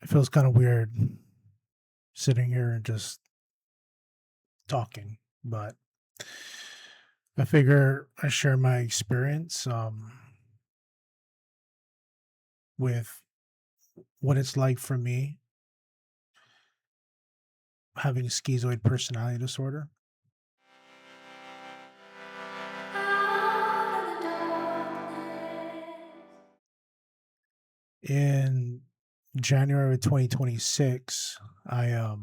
It feels kind of weird sitting here and just talking, but I figure I share my experience with what it's like for me having a schizoid personality disorder. In January of 2026, I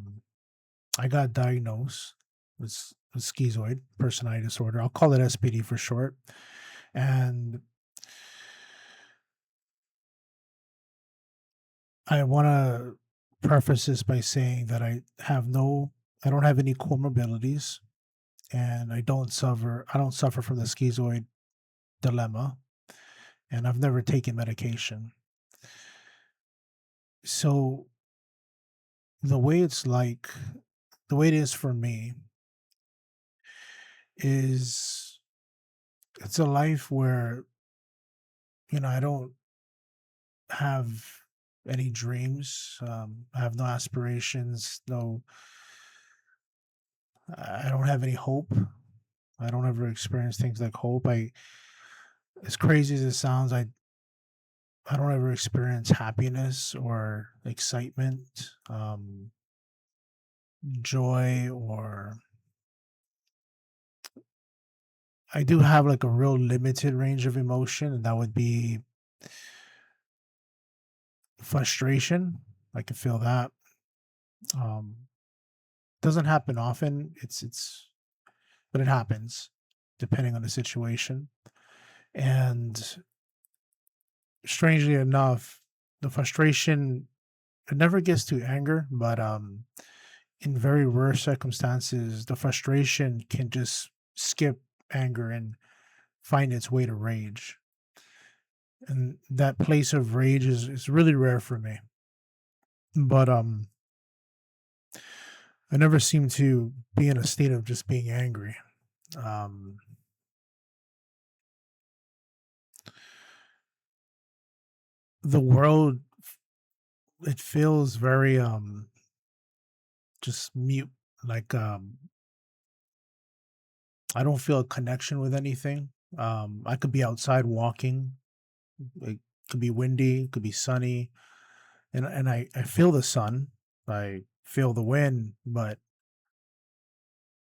got diagnosed with schizoid personality disorder. I'll call it SPD for short. And I want to preface this by saying that I don't have any comorbidities, and I don't suffer from the schizoid dilemma, and I've never taken medication. So the way it's like, the way it is for me is it's a life where, I don't have any dreams. I have no aspirations. I don't have any hope. I don't ever experience things like hope. As crazy as it sounds, I don't ever experience happiness or excitement, joy, or I do have like a real limited range of emotion, and that would be frustration. I can feel that. Um, doesn't happen often. But it happens depending on the situation. And strangely enough, the frustration it never gets to anger, but in very rare circumstances, the frustration can just skip anger and find its way to rage. And that place of rage is really rare for me. But I never seem to be in a state of just being angry. Um, the world, it feels very just mute. Like I don't feel a connection with anything. I could be outside walking. It could be windy, it could be sunny, and I feel the sun. I feel the wind, but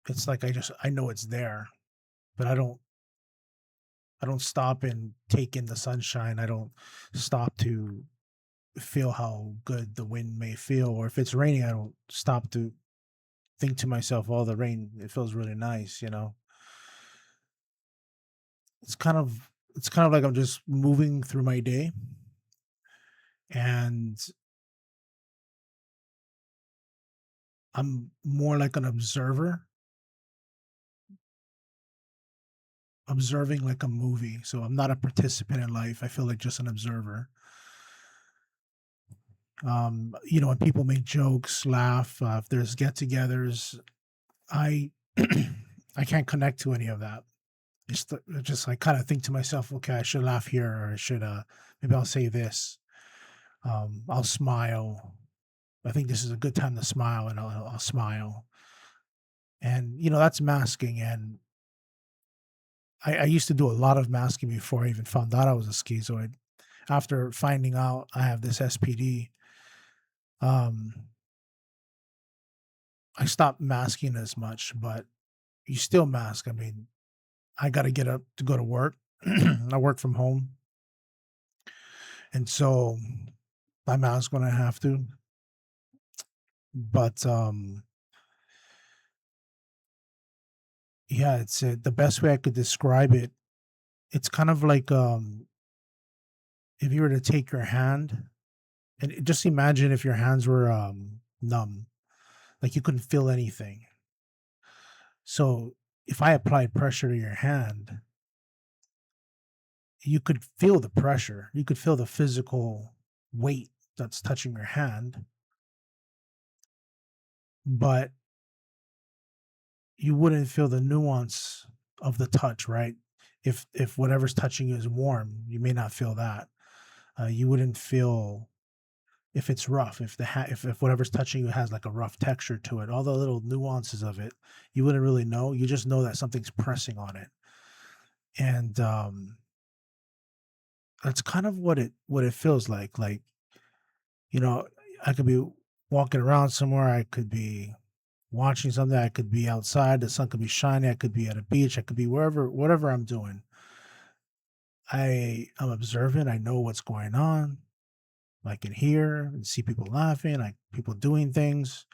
it's like I know it's there, but I don't stop and take in the sunshine. I don't stop to feel how good the wind may feel, or if it's raining, I don't stop to think to myself, "Oh, the rain, it feels really nice." It's kind of like I'm just moving through my day, and I'm more like an observer, observing like a movie. So I'm not a participant in life. I feel like just an observer. When people make jokes, laugh, if there's get-togethers, I I can't connect to any of that. It's just I kind of think to myself, okay, I should laugh here, or I should maybe I'll say this. I'll smile. I think this is a good time to smile, and I'll smile. And that's masking. And I used to do a lot of masking before I even found out I was a schizoid. After finding out I have this SPD, um, I stopped masking as much, but you still mask. I mean, I got to get up to go to work. I work from home, and so I mask when I have to. But yeah, it's the best way I could describe it. It's kind of like if you were to take your hand and just imagine if your hands were numb, like you couldn't feel anything. So if I applied pressure to your hand, you could feel the pressure. You could feel the physical weight that's touching your hand, but you wouldn't feel the nuance of the touch, right? If whatever's touching you is warm, you may not feel that. You wouldn't feel if it's rough, if whatever's touching you has like a rough texture to it, all the little nuances of it, you wouldn't really know. You just know that something's pressing on it. And that's kind of what it feels like. Like, you know, I could be walking around somewhere, I could be watching something, I could be outside, the sun could be shining, I could be at a beach, I could be wherever, whatever I'm doing. I'm observant, I know what's going on. I can hear and see people laughing, people doing things.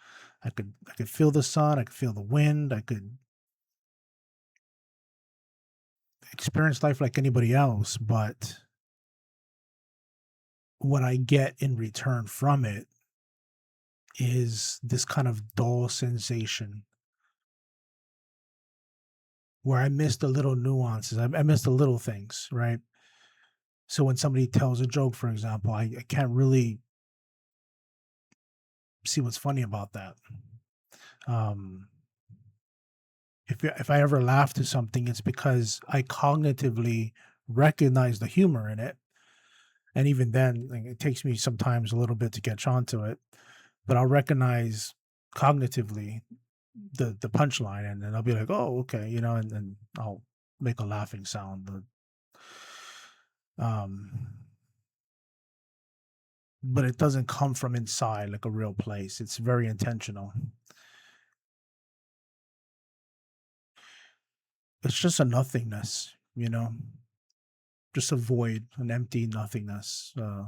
I could feel the sun, I could feel the wind, I could experience life like anybody else, but what I get in return from it is this kind of dull sensation where I miss the little nuances. I miss the little things, right? So when somebody tells a joke, for example, I can't really see what's funny about that. Um, if I ever laugh to something, it's because I cognitively recognize the humor in it, and even then, like, it takes me sometimes a little bit to catch on to it, but I'll recognize cognitively the punchline, and then I'll be like, "Oh, okay," and then I'll make a laughing sound. Um, but it doesn't come from inside like a real place. It's very intentional. It's just a nothingness, just a void, an empty nothingness. I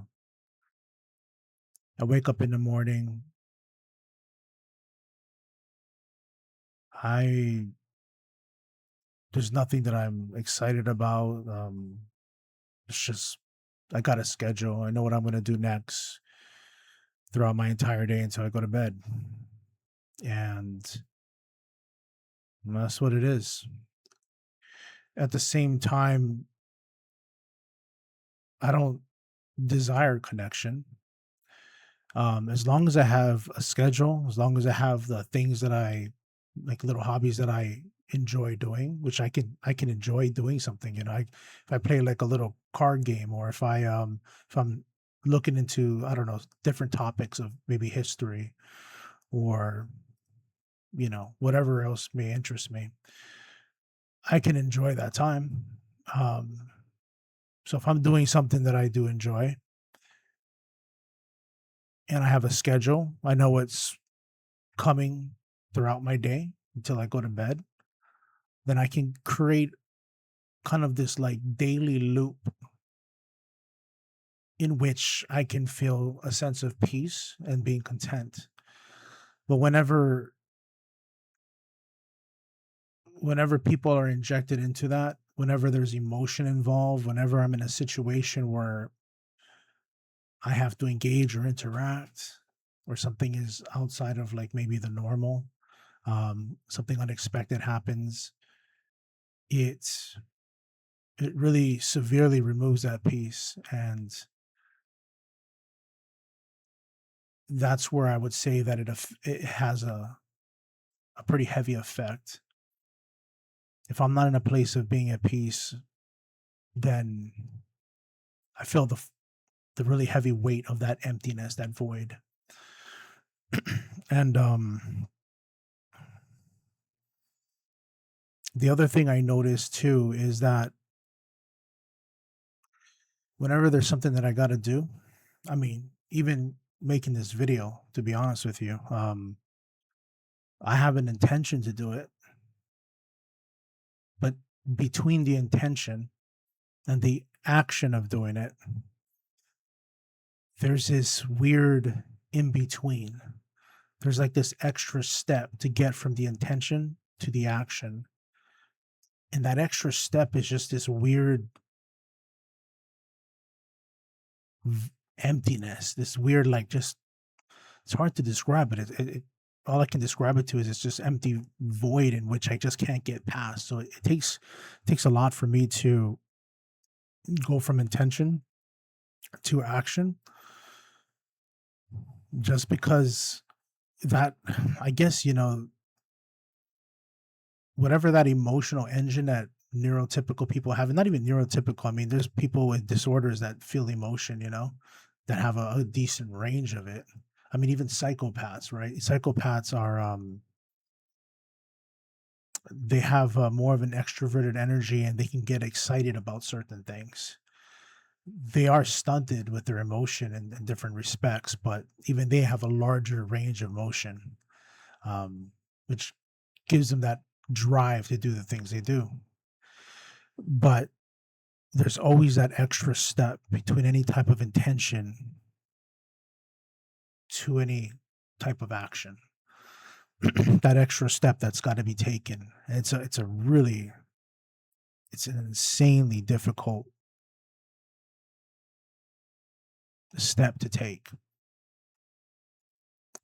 wake up in the morning. I There's nothing that I'm excited about. It's just I got a schedule. I know what I'm going to do next throughout my entire day until I go to bed, and that's what it is. At the same time, I don't desire connection. As long as I have a schedule, as long as I have the things that I like, little hobbies that I enjoy doing, which I can enjoy doing something. If I play like a little card game, or if I'm looking into, I don't know, different topics of maybe history, or whatever else may interest me, I can enjoy that time. Um, so if I'm doing something that I do enjoy and I have a schedule, I know what's coming throughout my day until I go to bed, then I can create kind of this like daily loop in which I can feel a sense of peace and being content. But whenever people are injected into that, whenever there's emotion involved, whenever I'm in a situation where I have to engage or interact, or something is outside of like maybe the normal, something unexpected happens, it it really severely removes that peace, and that's where I would say that it has a pretty heavy effect. If I'm not in a place of being at peace, then I feel the really heavy weight of that emptiness, that void. And the other thing I noticed too is that whenever there's something that I got to do, I mean, even making this video, to be honest with you, I have an intention to do it, but between the intention and the action of doing it, there's this weird in between. There's like this extra step to get from the intention to the action. And that extra step is just this weird emptiness, this weird, like, just, it's hard to describe it. All I can describe it to is it's just empty void in which I just can't get past. So it takes a lot for me to go from intention to action, just because that, I guess, whatever that emotional engine that neurotypical people have, and not even neurotypical, I mean, there's people with disorders that feel emotion, that have a decent range of it. I mean, even psychopaths, right? Psychopaths are they have more of an extroverted energy and they can get excited about certain things. They are stunted with their emotion in different respects, but even they have a larger range of motion, which gives them that drive to do the things they do. But there's always that extra step between any type of intention to any type of action. That extra step that's got to be taken. And it's an insanely difficult step to take.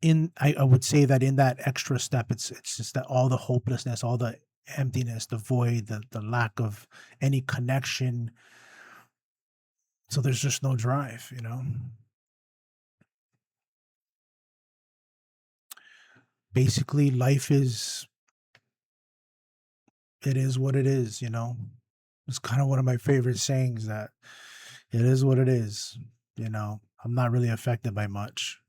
I would say that in that extra step, it's just that all the hopelessness, all the emptiness, the void, the lack of any connection. So there's just no drive, you know. Basically, life is it is what it is, you know. It's kind of one of my favorite sayings that it is what it is, you know. I'm not really affected by much.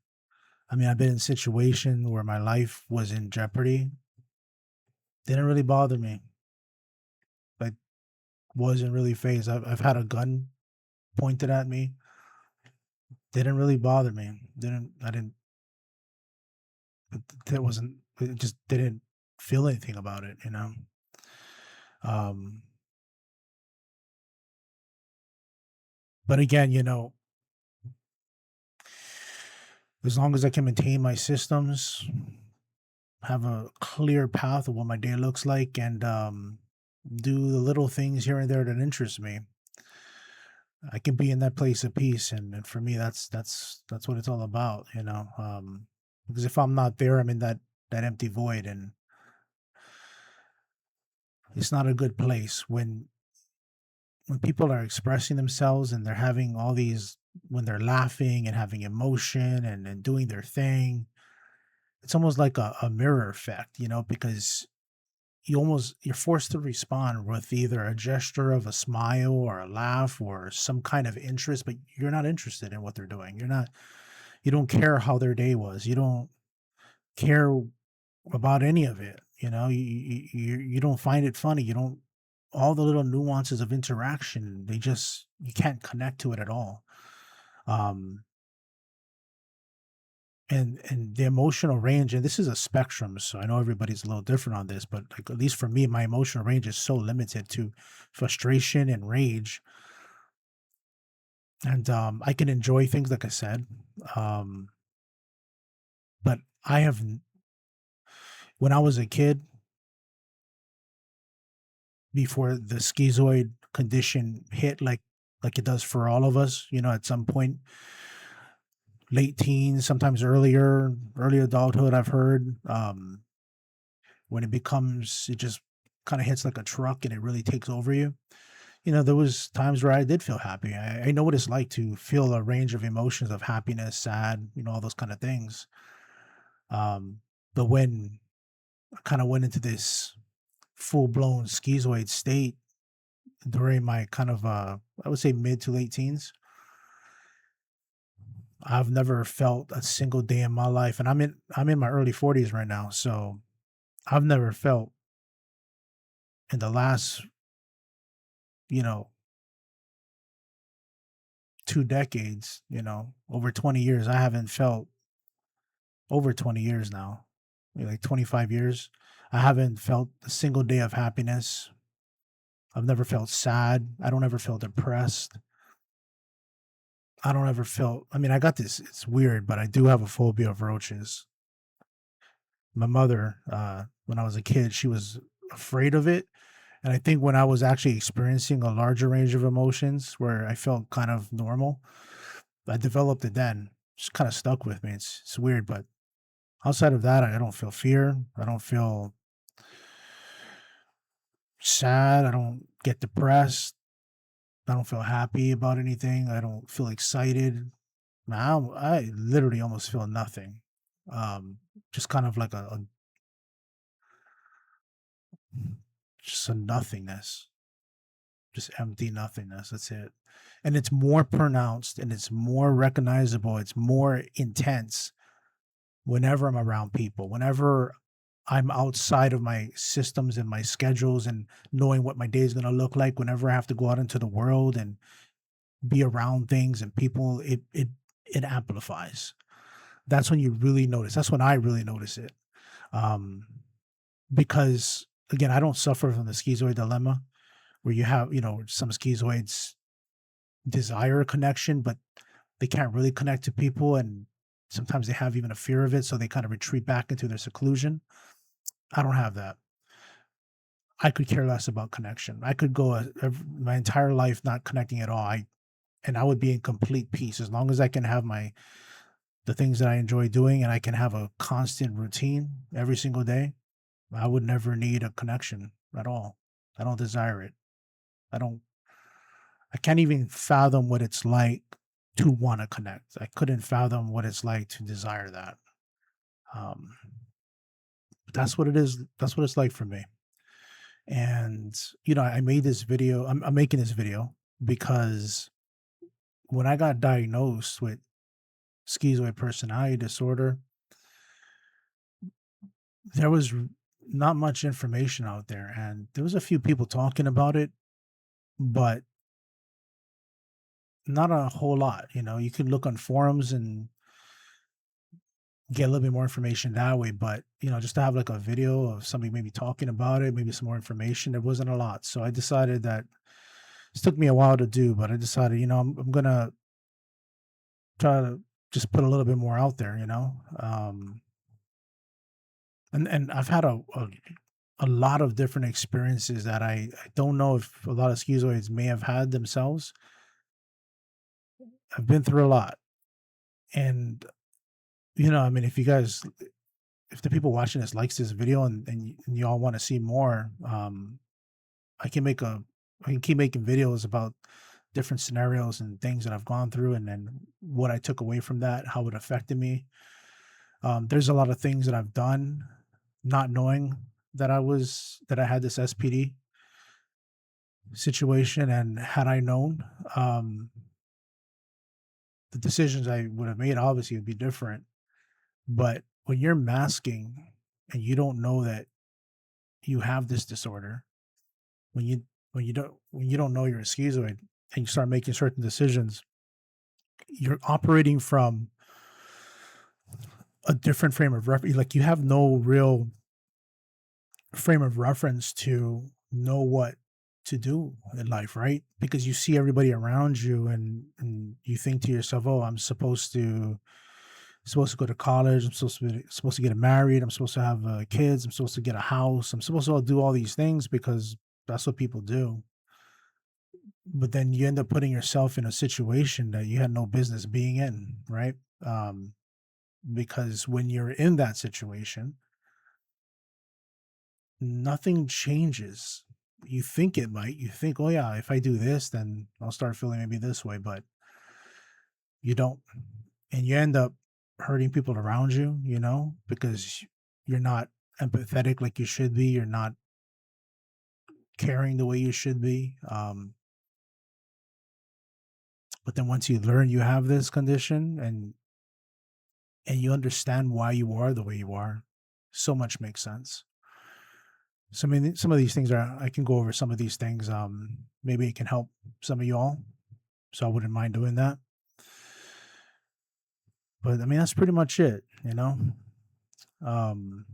I mean, I've been in situations where my life was in jeopardy. Didn't really bother me. Like, wasn't really phased. I've had a gun pointed at me. Didn't really bother me. I didn't. It wasn't. It just didn't feel anything about it. You know. Um. But again, you know, as long as I can maintain my systems, have a clear path of what my day looks like, and do the little things here and there that interest me, I can be in that place of peace. And for me, that's what it's all about, you know. Because if I'm not there, I'm in that empty void, and it's not a good place when people are expressing themselves and they're having all these when they're laughing and having emotion and doing their thing. It's almost like a mirror effect, you know, because you're forced to respond with either a gesture of a smile or a laugh or some kind of interest, but you're not interested in what they're doing. You don't care how their day was. You don't care about any of it. You know, you don't find it funny. You don't all the little nuances of interaction. They just you can't connect to it at all. Um, and the emotional range, and this is a spectrum, so I know everybody's a little different on this, but like at least for me, my emotional range is so limited to frustration and rage. And I can enjoy things, like I said, um, but I have when I was a kid, before the schizoid condition hit, like it does for all of us, you know, at some point, late teens, sometimes early adulthood. I've heard when it just kind of hits like a truck and it really takes over you. You know, there was times where I did feel happy. I know what it's like to feel a range of emotions of happiness, sad, you know, all those kind of things. But when I kind of went into this full blown schizoid state during my kind of I would say mid to late teens, I've never felt a single day in my life, and I'm in my early 40s right now, so I've never felt in the last, you know, 2 decades, you know, over 20 years, I haven't felt over 20 years now, maybe like 25 years. I haven't felt a single day of happiness. I've never felt sad. I don't ever feel depressed. I don't ever feel I mean, I got this it's weird, but I do have a phobia of roaches. My mother, when I was a kid, she was afraid of it. And I think when I was actually experiencing a larger range of emotions where I felt kind of normal, I developed it then. It's kind of stuck with me. It's weird, but outside of that, I don't feel fear. I don't feel sad. I don't get depressed. I don't feel happy about anything. I don't feel excited. Now I literally almost feel nothing. Um, just kind of like just a nothingness. just empty nothingness. That's it. And it's more pronounced and it's more recognizable. It's more intense whenever I'm around people, whenever I'm outside of my systems and my schedules and knowing what my day is going to look like, whenever I have to go out into the world and be around things and people, it amplifies. That's when you really notice. That's when I really notice it. Um, because again, I don't suffer from the schizoid dilemma where you have, some schizoids desire a connection, but they can't really connect to people. And sometimes they have even a fear of it. So they kind of retreat back into their seclusion. I don't have that. I could care less about connection. I could go my entire life not connecting at all. And I would be in complete peace as long as I can have the things that I enjoy doing and I can have a constant routine every single day. I would never need a connection at all. I don't desire it. I don't I can't even fathom what it's like to want to connect. I couldn't fathom what it's like to desire that. Um, but that's what it is. That's what it's like for me. And I made this video. I'm making this video because when I got diagnosed with schizoid personality disorder, there was not much information out there, and there was a few people talking about it, but not a whole lot. You could look on forums and get a little bit more information that way, but just to have like a video of somebody maybe talking about it, maybe some more information, there wasn't a lot. So I decided that this took me a while to do, but I decided, I'm gonna try to just put a little bit more out there, and I've had a lot of different experiences that I don't know if a lot of schizoids may have had themselves. I've been through a lot, and I mean, if the people watching this likes this video and you all want to see more, I can make a I can keep making videos about different scenarios and things that I've gone through and then what I took away from that, how it affected me. There's a lot of things that I've done not knowing that I had this SPD situation, and had I known, the decisions I would have made obviously would be different. But when you're masking and you don't know that you have this disorder, when you when you don't know you're a schizoid and you start making certain decisions, you're operating from a different frame of reference. Like you have no real frame of reference to know what to do in life, right? Because you see everybody around you and you think to yourself, "Oh, I'm supposed to go to college. I'm supposed to get married. I'm supposed to have kids. I'm supposed to get a house. I'm supposed to do all these things because that's what people do." But then you end up putting yourself in a situation that you had no business being in, right? Um, because when you're in that situation, nothing changes. You think it might. You think, oh yeah, if I do this, then I'll start feeling maybe this way, but you don't. And you end up hurting people around you, because you're not empathetic like you should be. You're not caring the way you should be. But then once you learn you have this condition and you understand why you are the way you are, so much makes sense. So I mean, some of these things are I can go over some of these things. Maybe it can help some of y'all. So I wouldn't mind doing that. But I mean, that's pretty much it. Um,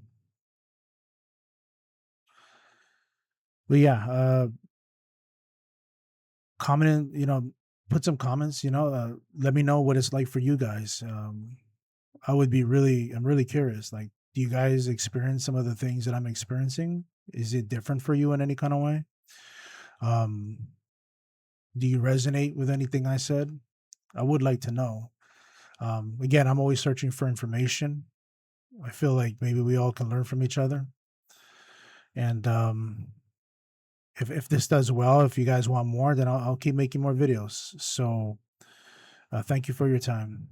but yeah, comment, put some comments, let me know what it's like for you guys. I'm really curious. Like, do you guys experience some of the things that I'm experiencing? Is it different for you in any kind of way? Um, do you resonate with anything I said? I would like to know. Again, I'm always searching for information. I feel like maybe we all can learn from each other. And if this does well, if you guys want more, then I'll keep making more videos. So thank you for your time.